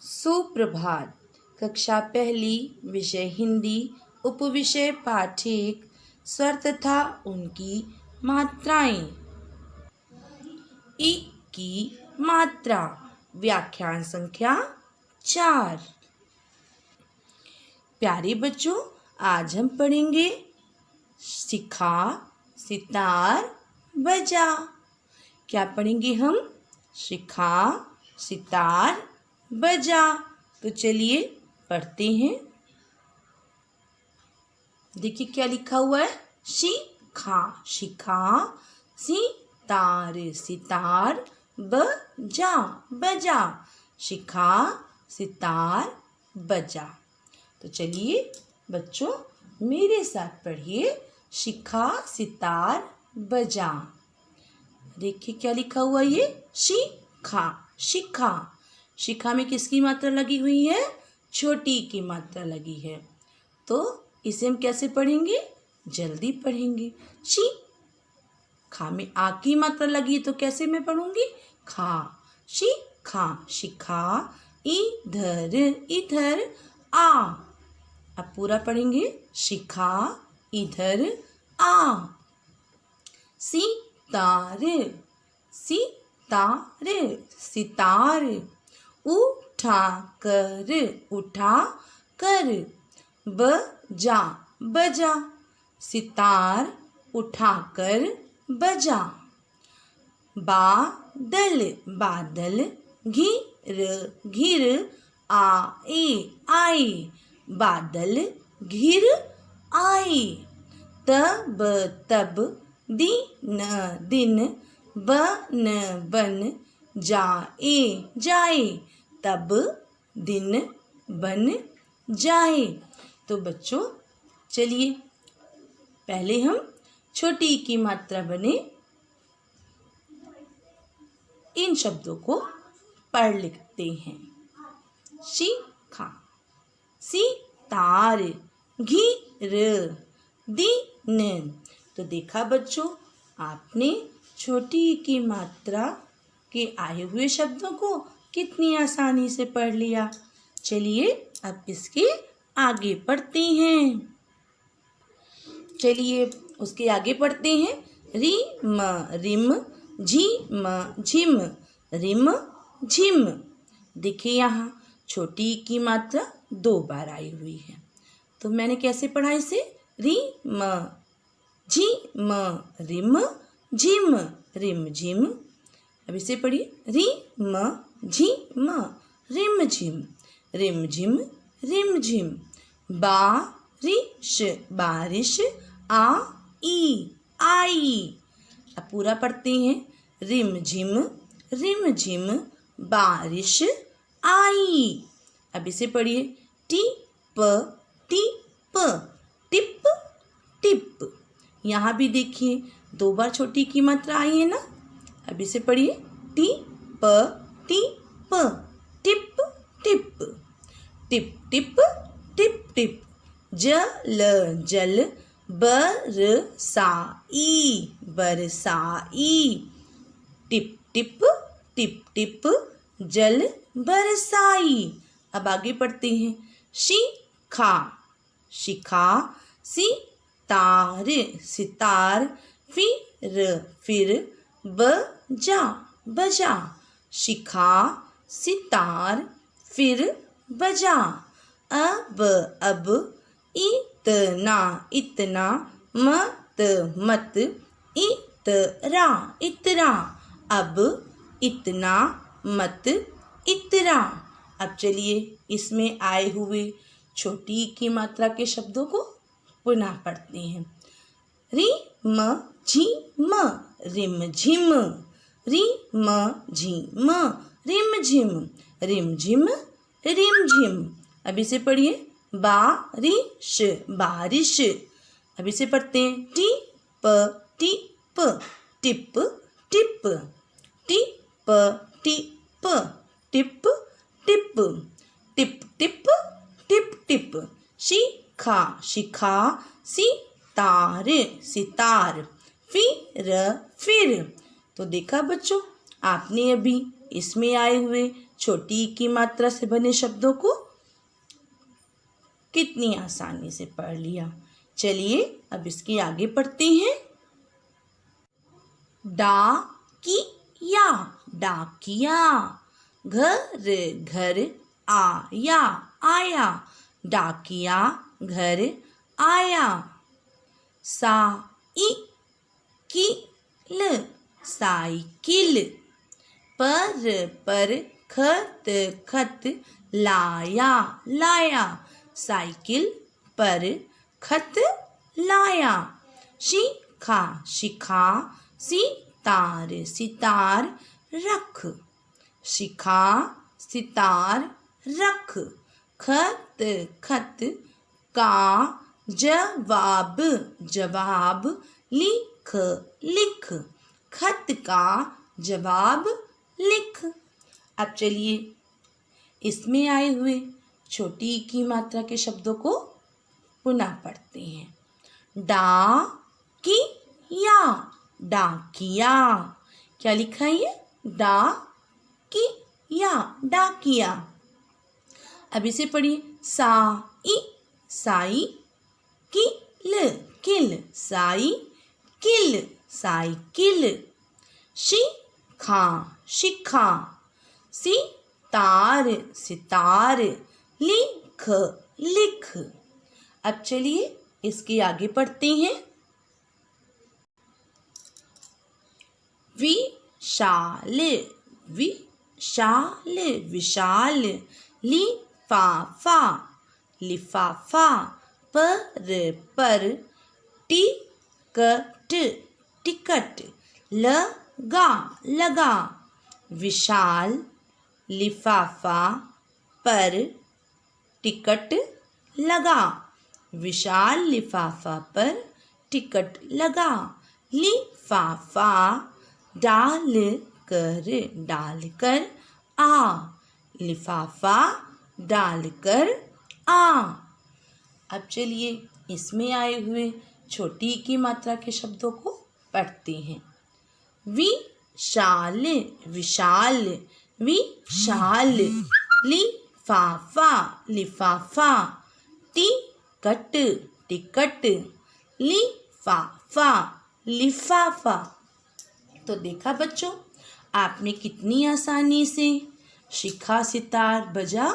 सुप्रभात। कक्षा पहली, विषय हिंदी, उपविषय पाठ 1, स्वर तथा उनकी मात्राएं। इ की मात्रा, व्याख्यान संख्या 4। प्यारे बच्चों, आज हम पढ़ेंगे सिखा, सितार, बजा। क्या पढ़ेंगे हम? सिखा, सितार, बजा। तो चलिए पढ़ते हैं। देखिए क्या लिखा हुआ है। शिखा, शिखा, सितार, सितार, बजा, बजा। शिखा, सितार, बजा। तो चलिए बच्चों मेरे साथ पढ़िए शिखा, सितार, बजा। देखिए क्या लिखा हुआ ये। शिखा, शिखा। शिखा में किसकी मात्रा लगी हुई है? छोटी की मात्रा लगी है। तो इसे हम कैसे पढ़ेंगे? जल्दी पढ़ेंगे। शी खा में आ की मात्रा लगी है तो कैसे मैं पढ़ूंगी? खा, शी खा, शिखा, इधर, इधर, आ। अब पूरा पढ़ेंगे। शिखा, इधर, आ। सितार, सितार, सितार। उठा कर, उठा कर। बजा, बजा। सितार उठा कर बजा। बादल, बादल। घिर, घिर, आए, आए। बादल घिर आए। तब, तब। दिन, दिन। बन, बन। जाए, जाए। तब दिन बन जाए। तो बच्चों चलिए पहले हम छोटी की मात्रा बने इन शब्दों को पढ़ लिखते हैं। शिखा, सितार, घिर, दिन। तो देखा बच्चों, आपने छोटी की मात्रा के आए हुए शब्दों को कितनी आसानी से पढ़ लिया। चलिए अब इसके आगे पढ़ते हैं। चलिए उसके आगे पढ़ते हैं। रिम, रिम, झिम, झिम, रिम, झिम। देखिए यहाँ छोटी की मात्रा 2 बार आई हुई है। तो मैंने कैसे पढ़ा इसे? रिम, झिम, रिम, झिम, रिम, झिम। अब इसे पढ़िए। रिम, झिम, रिम, झिम, रिम, झिम, रिम, झिम। बारिश, बारिश, आई, आई। अब पूरा पढ़ते हैं। रिम झिम, रिम झिम, बारिश आई। अब इसे पढ़िए। टिप, टिप, टिप, टिप। यहाँ भी देखिए 2 बार छोटी की मात्रा आई है ना। अब इसे पढ़िए। टिप, टिप, टिप, टिप, टिप, टिप, टिप, टिप। जल, जल, बरसाई, बरसाई। टिप, टिप, टिप, टिप, जल बरसाई। अब आगे पढ़ते हैं। शिखा, शिखा, सितार, सितार, फिर, बजा, बजा। शिखा, सितार, फिर, बजा। अब, इतना, इतना, मत, मत, इतरा, इतरा। अब इतना, मत, इतरा। अब चलिए इसमें आए हुए छोटी की मात्रा के शब्दों को पुनः पढ़ते हैं। रिम झिम, रिम झिम, रिम झिम, रिम झिम, रिम झिम, रिम झिम। अब इसे पढ़िए। बारिश, बारिश। अब इसे पढ़ते हैं। टिप, टिप, टिप, टिप, टिप, टिप, टिप, टिप, टिप, टिप, टिप, टिप। शिखा, शिखा, सितार, सितार, फिर। तो देखा बच्चों, आपने अभी इसमें आए हुए छोटी ई की मात्रा से बने शब्दों को कितनी आसानी से पढ़ लिया। चलिए अब इसके आगे पढ़ते हैं। डाकिया, डाकिया। घर घर आया, आया। डाकिया घर आया। Cycle, cycle. पर खत खत लाया, लाया। साइकिल पर खत लाया। शिखा, शिखा। सितार, सितार रख। शिखा सितार रख। खत खत का जवाब, जवाब लिख, लिख। खत का जवाब लिख। अब चलिए इसमें आए हुए छोटी ई की मात्रा के शब्दों को पुनः पढ़ते हैं। डाकिया, डाकिया। क्या लिखा है ये? डाकिया, डाकिया। अब इसे पढ़िए। साई, साई किल, किल। साई किल, साइकिल। शिखा, शिखा। सितार, सितार। लिख, लिख। अब चलिए इसके आगे पढ़ते हैं। विशाल, विशाल, विशाल। लिफाफा, लिफाफा। पर टिकट, टिकट। लगा, लगा। विशाल लिफाफा पर टिकट लगा। विशाल लिफाफा पर टिकट लगा। लिफाफा डाल कर, डाल कर आ। लिफाफा डाल कर आ। अब चलिए इसमें आए हुए छोटी की मात्रा के शब्दों को पढ़ते हैं। विशाल, विशाल। विशाल। लिफाफा, लिफाफा। Ticket, ticket. लिफाफा, लिफाफा। तो देखा बच्चों, आपने कितनी आसानी से शिखा सितार बजा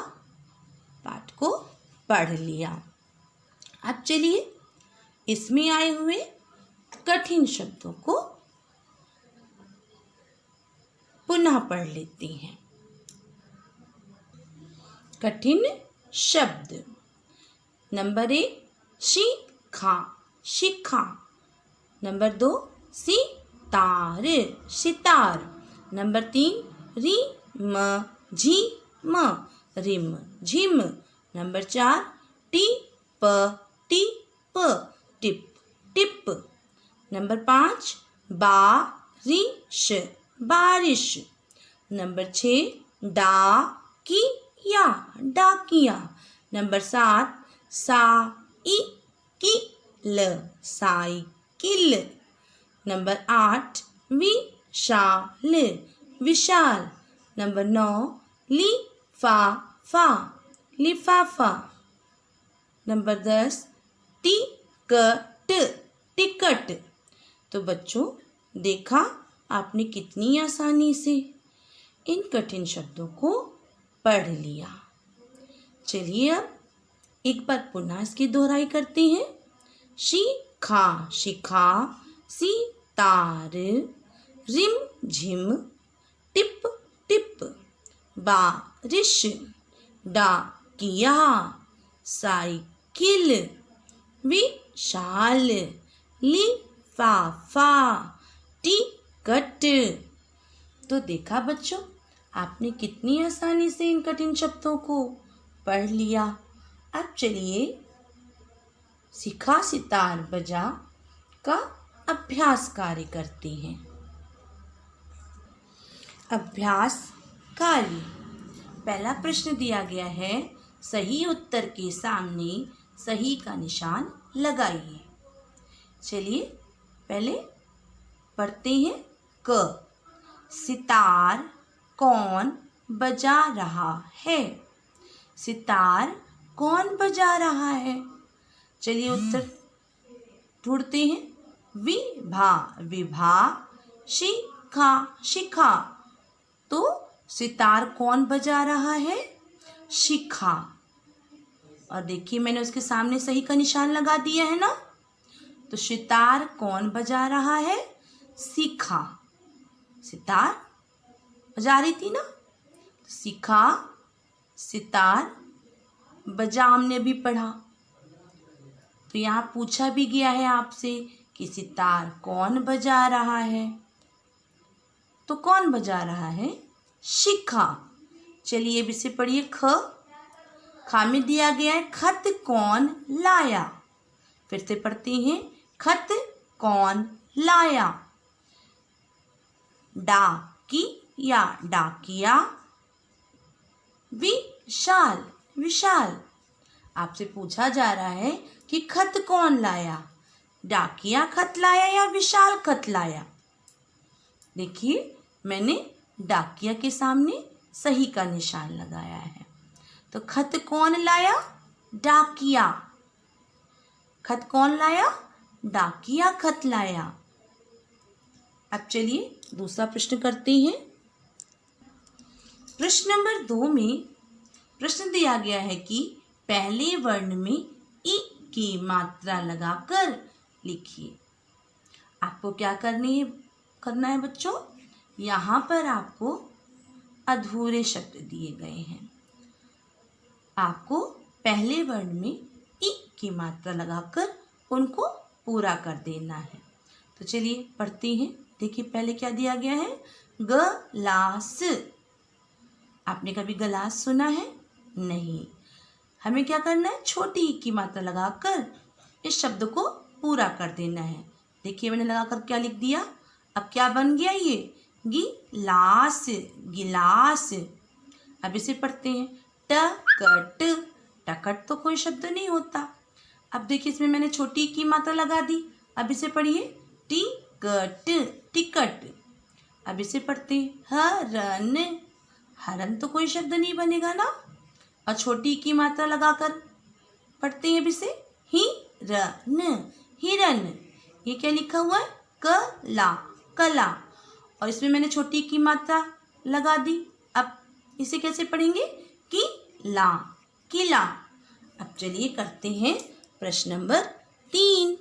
पाठ को पढ़ लिया। अब चलिए इसमें आए हुए कठिन शब्दों को पुनः पढ़ लेते हैं। कठिन शब्द। नंबर 1 शिखा, शिखा। नंबर 2 सितार, सितार। नंबर 3 रिम झिम, रिम झिम। नंबर 4 टिप, टिप, टिप, टिप। नंबर 5 बारिश, बारिश। नंबर 6 डाकिया, डाकिया। Number 7 cycle, cycle. नंबर 8 विशाल, विशाल। नंबर 9 लिफाफा, लिफाफा। Number 10 ticket, ticket. तो बच्चों देखा आपने कितनी आसानी से इन कठिन शब्दों को पढ़ लिया। चलिए अब एक बार पुनः इसकी दोहराई करते हैं। शिखा, शिखा। सितार, रिम झिम, टिप टिप। बारिश, डाकिया, साइकिल। विशाल, लिफाफा, टिकट। तो देखा बच्चों आपने कितनी आसानी से इन कठिन शब्दों को पढ़ लिया। अब चलिए शिखा सितार बजा का अभ्यास कार्य करते हैं। अभ्यास कार्य। पहला प्रश्न दिया गया है, सही उत्तर के सामने सही का निशान लगाइए। चलिए पहले पढ़ते हैं। क सितार कौन बजा रहा है। सितार कौन बजा रहा है? चलिए उत्तर ढूंढते हैं। विभा, विभा। शिखा, शिखा। तो सितार कौन बजा रहा है? शिखा। और देखिए मैंने उसके सामने सही का निशान लगा दिया है ना। तो सितार कौन बजा रहा है? शिखा। सितार बजा रही थी ना। शिखा, सितार, बजा हमने भी पढ़ा। तो यहाँ पूछा भी गया है आपसे कि सितार कौन बजा रहा है। तो कौन बजा रहा है? शिखा। चलिए अब इसे पढ़िए। खा में दिया गया है खत कौन लाया। फिर से पढ़ते हैं। खत कौन लाया। डाकिया, डाकिया। विशाल, विशाल। आपसे पूछा जा रहा है कि खत कौन लाया, डाकिया खत लाया या विशाल खत लाया। देखिए मैंने डाकिया के सामने सही का निशान लगाया है। तो खत कौन लाया? डाकिया। खत कौन लाया? डाकिया खत लाया। अब चलिए दूसरा प्रश्न करते हैं। प्रश्न नंबर 2 में प्रश्न दिया गया है कि पहले वर्ण में ई की मात्रा लगाकर लिखिए। आपको क्या करना है बच्चों? यहाँ पर आपको अधूरे शब्द दिए गए हैं। आपको पहले वर्ण में ई की मात्रा लगाकर उनको पूरा कर देना है। तो चलिए पढ़ते हैं। देखिए पहले क्या दिया गया है? गलास। आपने कभी गलास सुना है? नहीं। हमें क्या करना है? छोटी ई की मात्रा लगाकर इस शब्द को पूरा कर देना है। देखिए मैंने लगाकर क्या लिख दिया। अब क्या बन गया ये? गिलास, गिलास। अब इसे पढ़ते हैं। टकट, टकट तो कोई शब्द नहीं होता। अब देखिए इसमें मैंने छोटी की मात्रा लगा दी। अब इसे पढ़िए। Ticket, ticket. अब इसे पढ़ते हैं। हरन, हरन तो कोई शब्द नहीं बनेगा ना। और छोटी की मात्रा लगाकर पढ़ते हैं अब इसे। हिरन, हिरन। ये क्या लिखा हुआ है? कला, कला। और इसमें मैंने छोटी की मात्रा लगा दी। अब इसे कैसे पढ़ेंगे? किला, किला। अब चलिए करते हैं प्रश्न नंबर 3।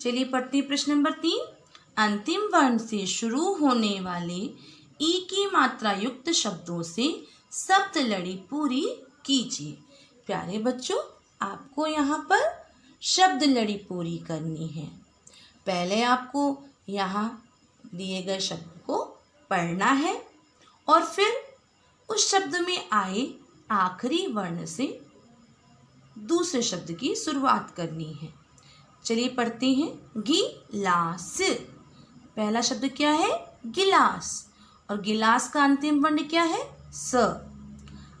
चलिए पढ़ते हैं प्रश्न नंबर 3। अंतिम वर्ण से शुरू होने वाले ई की मात्रा युक्त शब्दों से शब्द लड़ी पूरी कीजिए। प्यारे बच्चों, आपको यहाँ पर शब्द लड़ी पूरी करनी है। पहले आपको यहाँ दिए गए शब्द को पढ़ना है और फिर उस शब्द में आए आखिरी वर्ण से दूसरे शब्द की शुरुआत करनी है। चलिए पढ़ते हैं। गिलास। पहला शब्द क्या है? गिलास। और गिलास का अंतिम वर्ण क्या है? स।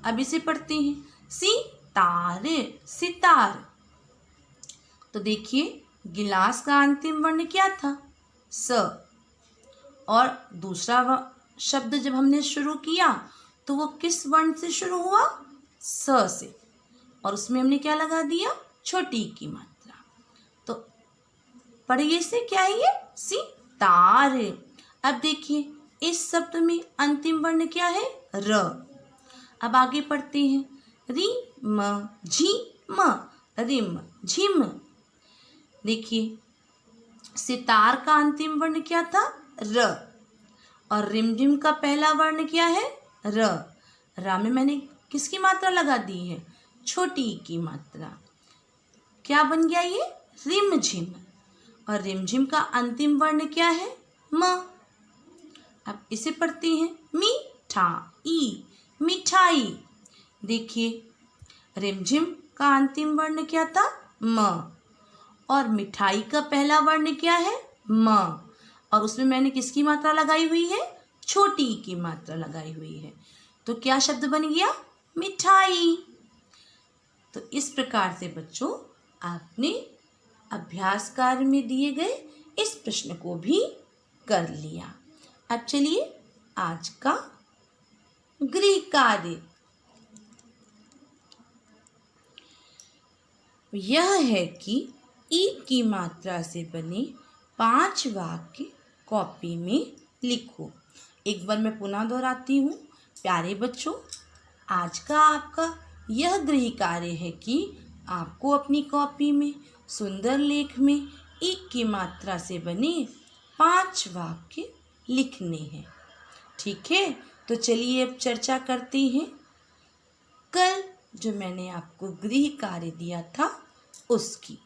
अब इसे पढ़ते हैं। सितार, सितार। तो देखिए गिलास का अंतिम वर्ण क्या था? स। और दूसरा शब्द जब हमने शुरू किया तो वो किस वर्ण से शुरू हुआ? स से। और उसमें हमने क्या लगा दिया? छोटी की मात्रा। तो पढ़िए से क्या है ये? सितार। अब देखिए इस शब्द में अंतिम वर्ण क्या है? र। अब आगे पढ़ते हैं। रिम झिम, रिम झिम। देखिए सितार का अंतिम वर्ण क्या था? र। और रिमझिम का पहला वर्ण क्या है? र। रा में मैंने किसकी मात्रा लगा दी है? छोटी की मात्रा। क्या बन गया ये? रिमझिम। और रिमझिम का अंतिम वर्ण क्या है? म। अब इसे पढ़ते हैं। मिठाई, मिठाई। देखिए रिमझिम का अंतिम वर्ण क्या था? म। और मिठाई का पहला वर्ण क्या है? म। और उसमें मैंने किसकी मात्रा लगाई हुई है? छोटी की मात्रा लगाई हुई है। तो क्या शब्द बन गया? मिठाई। तो इस प्रकार से बच्चों आपने अभ्यास कार्य में दिए गए इस प्रश्न को भी कर लिया। अब चलिए आज का गृह कार्य यह है कि ई की मात्रा से बने 5 वाक्य कॉपी में लिखो। एक बार मैं पुनः दोहराती हूँ। प्यारे बच्चों, आज का आपका यह गृह कार्य है कि आपको अपनी कॉपी में सुंदर लेख में ई की मात्रा से बने 5 वाक्य लिखने हैं। ठीक है, तो चलिए अब चर्चा करते हैं। कल जो मैंने आपको गृह कार्य दिया था उसकी।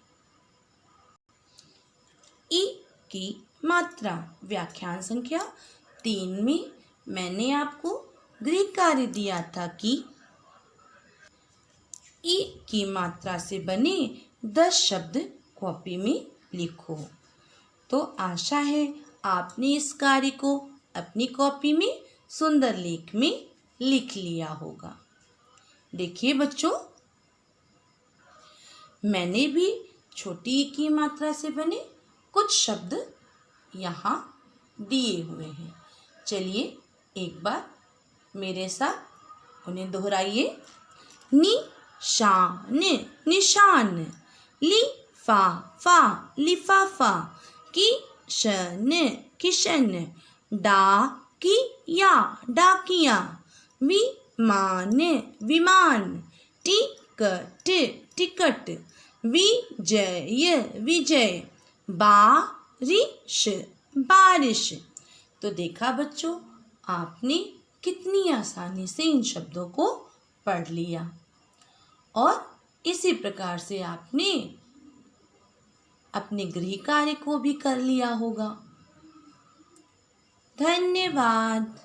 ई की मात्रा व्याख्यान संख्या 3 में मैंने आपको गृह कार्य दिया था कि ई की मात्रा से बने 10 शब्द कॉपी में लिखो। तो आशा है आपने इस कार्य को अपनी कॉपी में सुंदर लेख में लिख लिया होगा। देखिए बच्चों, मैंने भी छोटी ई की मात्रा से बने कुछ शब्द यहाँ दिए हुए हैं। चलिए एक बार मेरे साथ उन्हें दोहराइए। निशान निशान, लिफाफा लिफाफा, किशन किशन, डाकिया डाकिया, विमान विमान, टिकट टिकट, विजय विजय, बारिश बारिश। तो देखा बच्चों, आपने कितनी आसानी से इन शब्दों को पढ़ लिया और इसी प्रकार से आपने अपने गृह कार्य को भी कर लिया होगा। धन्यवाद।